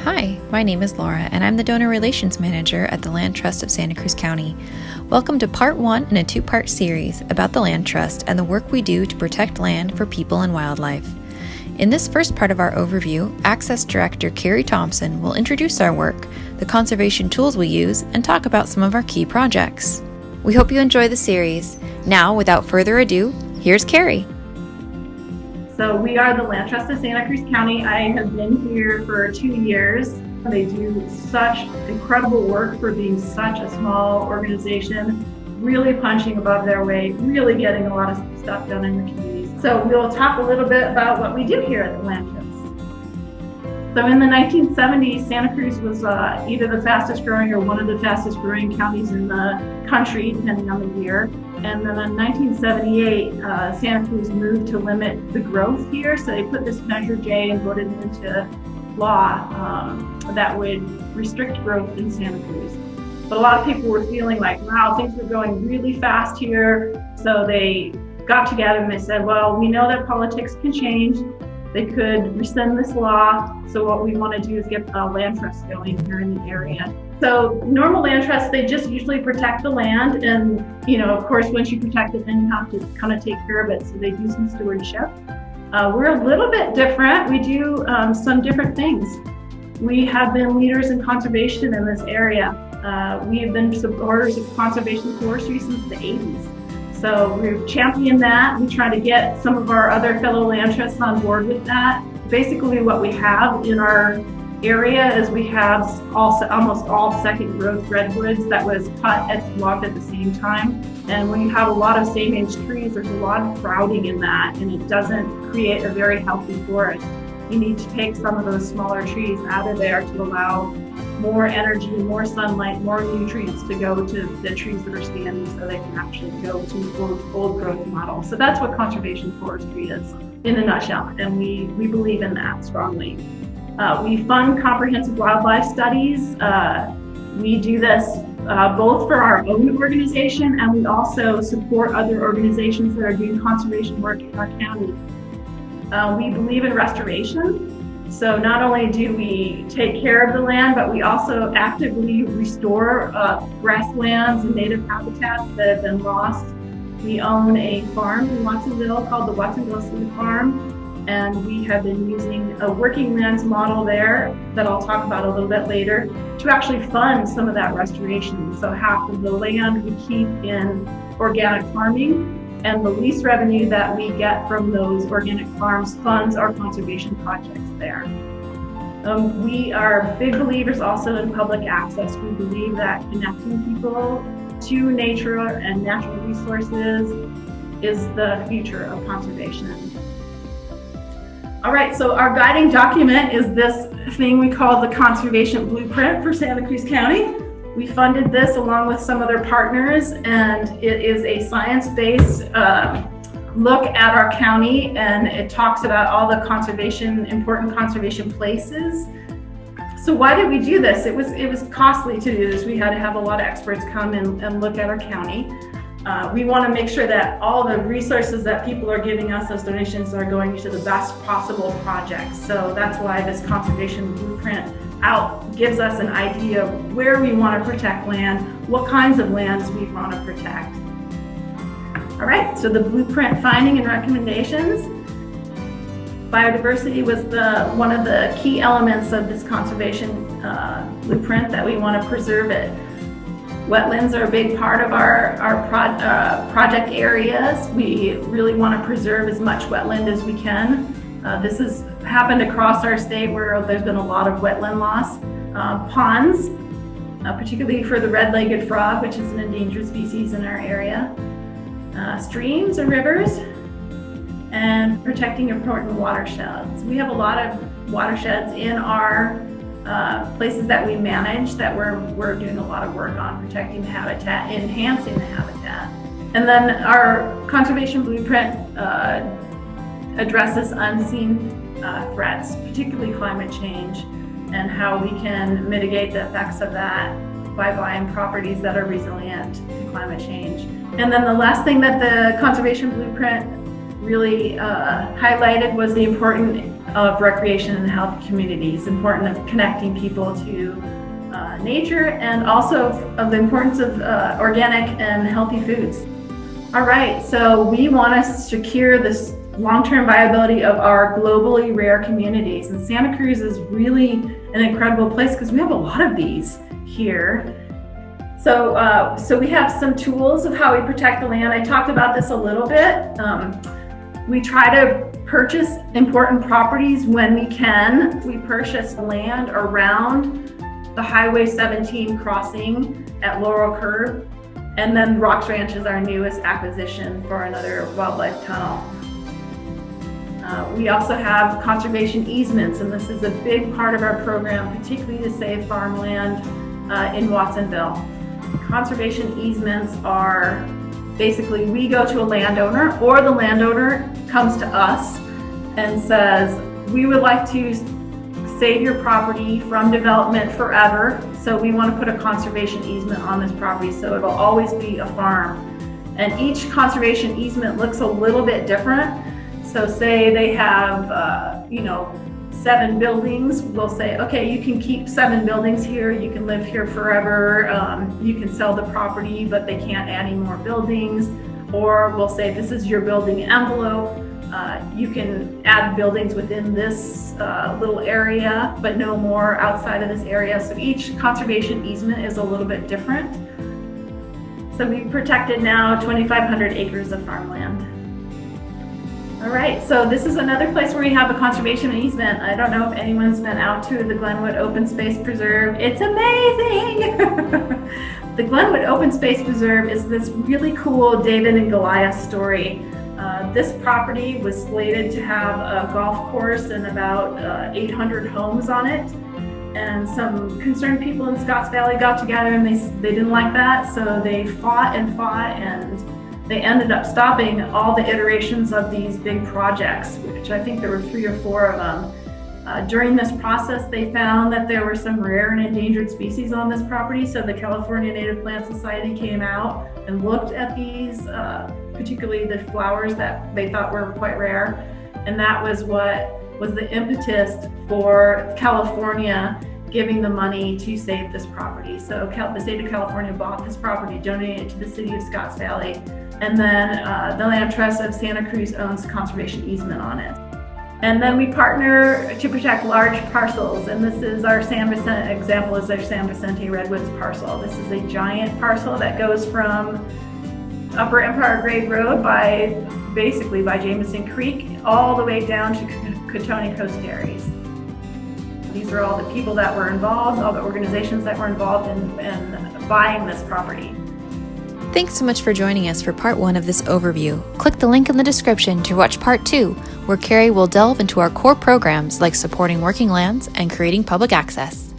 Hi, my name is Laura, and I'm the Donor Relations Manager at the Land Trust of Santa Cruz County. Welcome to part one in a two-part series about the Land Trust and the work we do to protect land for people and wildlife. In this first part of our overview, Access Director Carie Thompson will introduce our work, the conservation tools we use, and talk about some of our key projects. We hope you enjoy the series. Now, without further ado, here's Carie. So we are the Land Trust of Santa Cruz County. I have been here for 2 years. They do such incredible work for being such a small organization, really punching above their weight, really getting a lot of stuff done in the communities. So we'll talk a little bit about what we do here at the Land Trust. So in the 1970s, Santa Cruz was either the fastest growing or one of the fastest growing counties in the country, depending on the year. And then in 1978, Santa Cruz moved to limit the growth here. So they put this Measure J and voted it into law that would restrict growth in Santa Cruz. But a lot of people were feeling like, wow, things were going really fast here. So they got together and they said, well, we know that politics can change. They could rescind this law. So what we want to do is get a land trust going here in the area. So normal land trusts, they just usually protect the land. And, of course, once you protect it, then you have to kind of take care of it. So they do some stewardship. We're a little bit different. We do some different things. We have been leaders in conservation in this area. We have been supporters of conservation forestry since the 80s. So we've championed that. We try to get some of our other fellow land trusts on board with that. Basically what we have in our area is we have almost all second growth redwoods that was cut and logged at the same time. And when you have a lot of same age trees, there's a lot of crowding in that, and it doesn't create a very healthy forest. You need to take some of those smaller trees out of there to allow more energy, more sunlight, more nutrients to go to the trees that are standing so they can actually go to an old growth model. So that's what conservation forestry is in a nutshell, and we believe in that strongly. We fund comprehensive wildlife studies. We do this both for our own organization, and we also support other organizations that are doing conservation work in our county. We believe in restoration. So not only do we take care of the land, but we also actively restore grasslands and native habitats that have been lost. We own a farm in Watsonville called the Watsonville Seed Farm, and we have been using a working lands model there that I'll talk about a little bit later to actually fund some of that restoration. So half of the land we keep in organic farming, and the lease revenue that we get from those organic farms funds our conservation projects there. We are big believers also in public access. We believe that connecting people to nature and natural resources is the future of conservation. All right, so our guiding document is this thing we call the Conservation Blueprint for Santa Cruz County. We funded this along with some other partners, and it is a science-based look at our county, and it talks about all the important conservation places. So why did we do this? It was costly to do this. We had to have a lot of experts come and look at our county. We want to make sure that all the resources that people are giving us as donations are going to the best possible projects. So that's why this conservation blueprint gives us an idea of where we want to protect land, what kinds of lands we want to protect. All right, so the blueprint finding and recommendations. Biodiversity was one of the key elements of this conservation blueprint, that we want to preserve it. Wetlands are a big part of our project areas. We really want to preserve as much wetland as we can. This has happened across our state where there's been a lot of wetland loss. Ponds, particularly for the red-legged frog, which is an endangered species in our area. Streams and rivers, and protecting important watersheds. We have a lot of watersheds in our places that we manage that we're doing a lot of work on protecting the habitat, enhancing the habitat. And then our conservation blueprint addresses unseen threats, particularly climate change, and how we can mitigate the effects of that by buying properties that are resilient to climate change. And then the last thing that the conservation blueprint really highlighted was the important of recreation and health communities, important of connecting people to nature, and also of the importance of organic and healthy foods. All right, so we want to secure this long-term viability of our globally rare communities, and Santa Cruz is really an incredible place because we have a lot of these here. So we have some tools of how we protect the land. I talked about this a little bit. We try to purchase important properties when we can. We purchase land around the Highway 17 crossing at Laurel Curve, and then Rocks Ranch is our newest acquisition for another wildlife tunnel. We also have conservation easements, and this is a big part of our program, particularly to save farmland in Watsonville. Conservation easements are basically we go to a landowner, or the landowner comes to us and says, we would like to save your property from development forever, so we want to put a conservation easement on this property so it'll always be a farm. And each conservation easement looks a little bit different. So say they have 7 buildings, we'll say, okay, you can keep 7 buildings here, you can live here forever, you can sell the property, but they can't add any more buildings. Or we'll say, this is your building envelope, you can add buildings within this little area, but no more outside of this area. So each conservation easement is a little bit different. So we've protected now 2,500 acres of farmland. All right, so this is another place where we have a conservation easement. I don't know if anyone's been out to the Glenwood Open Space Preserve. It's amazing! The Glenwood Open Space Preserve is this really cool David and Goliath story. This property was slated to have a golf course and about 800 homes on it. And some concerned people in Scotts Valley got together and they didn't like that, so they fought, and they ended up stopping all the iterations of these big projects, which I think there were 3 or 4 of them. During this process, they found that there were some rare and endangered species on this property, so the California Native Plant Society came out and looked at these, particularly the flowers that they thought were quite rare, and that was what was the impetus for California giving the money to save this property. So the state of California bought this property, donated it to the city of Scotts Valley, and then the Land Trust of Santa Cruz owns conservation easement on it. And then we partner to protect large parcels, and this is our San Vicente example, is our San Vicente Redwoods parcel. This is a giant parcel that goes from Upper Empire Grade Road basically by Jameson Creek all the way down to Cotonee Coast Dairies. These are all the people that were involved, all the organizations that were involved in buying this property. Thanks so much for joining us for part 1 of this overview. Click the link in the description to watch part 2, where Carie will delve into our core programs like supporting working lands and creating public access.